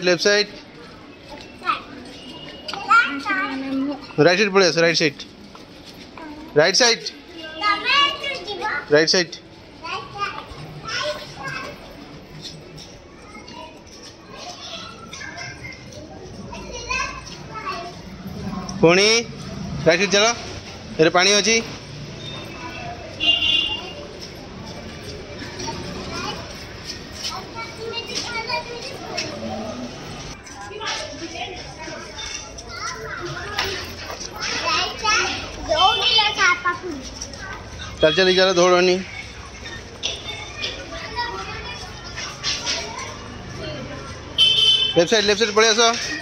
left side right side पड़े right side right side पुणी right side चलो ये पानी अच्छी चल चल चलो दौड़नी लेफ्ट साइड पड़े आस